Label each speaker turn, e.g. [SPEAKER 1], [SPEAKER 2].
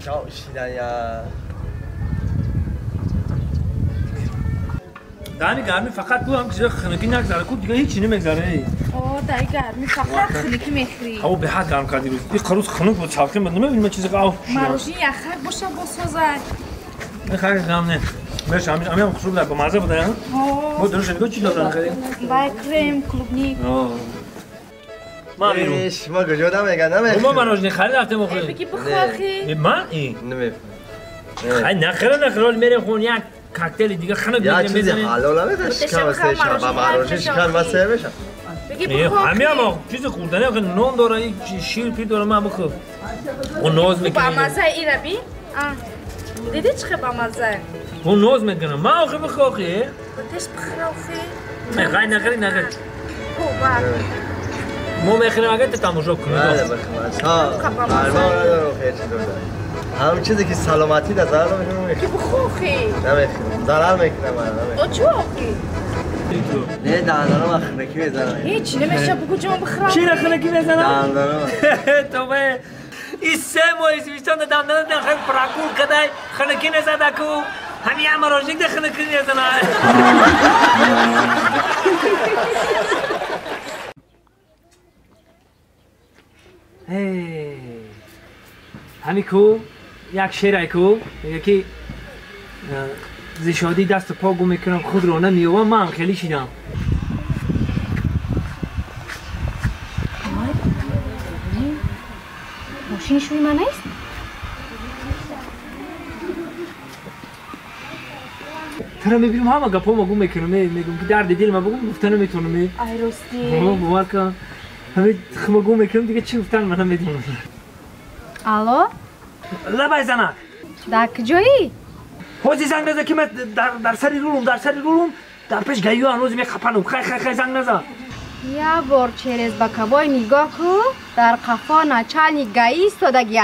[SPEAKER 1] شیدن یا
[SPEAKER 2] دانی گرمی فقط بو هم چیزا خنکی نگذاره کو دیگه هیچی نمیگذاره
[SPEAKER 3] دایی گرمی فقط خنکی میخری
[SPEAKER 2] او به حد گرم کردی روز این خروس خنک بود چالکه من نمیبینم چیزی که او
[SPEAKER 3] مروژی یخک باشه بسازه
[SPEAKER 2] این خیلی گرم نه مرسی همین خوب بود با مزه بود ها ما درست دیگه چی دادن خیلی
[SPEAKER 3] وای کرم کلوبنیک
[SPEAKER 2] ما میرم
[SPEAKER 1] ما کجا نمیگن
[SPEAKER 2] ما مروژی خرید رفتیم بخوریم
[SPEAKER 3] بگی بخوری
[SPEAKER 2] من این
[SPEAKER 1] نمیفهم
[SPEAKER 2] خیلی نخره میریم خون یک کاکتل دیگه خنک
[SPEAKER 1] یا
[SPEAKER 2] میگیم
[SPEAKER 1] چیزی
[SPEAKER 2] بزنیم
[SPEAKER 1] حالا نمیده شکم سه شب مروژی شکن و سه بشم
[SPEAKER 3] بگی بخوری
[SPEAKER 2] همین هم چیز خوردنی که نون داره شیر پیر داره من بخور اون ناز
[SPEAKER 3] با
[SPEAKER 2] میکنه
[SPEAKER 3] مزه ای را بی دیدی چه با مزه
[SPEAKER 2] اون ناز میکنه ما آخه بخوری
[SPEAKER 3] بتش بخوری
[SPEAKER 2] خیلی نخری نخری
[SPEAKER 3] خوبه
[SPEAKER 2] ما میخریم اگه تماشا کنیم
[SPEAKER 1] بله بخیر ها فرما ندارم خیر چطور داری همون چیزی که سلامتی در ضرر نمیکنم
[SPEAKER 3] بگی بخوری
[SPEAKER 1] نمیخورم ضرر میکنم
[SPEAKER 3] او چه آقی
[SPEAKER 1] نه دندانم خنکی میزنم
[SPEAKER 3] هیچ نمیشه بگو جان بخورم
[SPEAKER 2] چی را خنکی بزنم؟
[SPEAKER 1] دندانم
[SPEAKER 2] تو به این 3 ماه زمستان دندان خیلی پراکول کدای خنکی نزده کو همین امراجیک ده خنکی نزنه همین کو یک شیره کو یکی زشادی دست پا گم میکنم خود رو نمیوام من خیلی شیدم
[SPEAKER 3] ماشین شوی من نیست؟
[SPEAKER 2] ترا میبینم همه گپا ما گم میکنم میگم که درد دل ما بگم گفتن نمیتونم
[SPEAKER 3] ای راستی
[SPEAKER 2] باور کن همه خما گم میکنم دیگه چی گفتن من نمیدونم
[SPEAKER 3] الو
[SPEAKER 2] لبای زنک
[SPEAKER 3] در کجایی؟
[SPEAKER 2] حوزی زنگ نزد که من در سری رولم در پیش گیو هنوز میخپنم خیلی زنگ نزد
[SPEAKER 3] یا بار چرز با کبای نگاه کو در قفا نچانی گایی استادگیه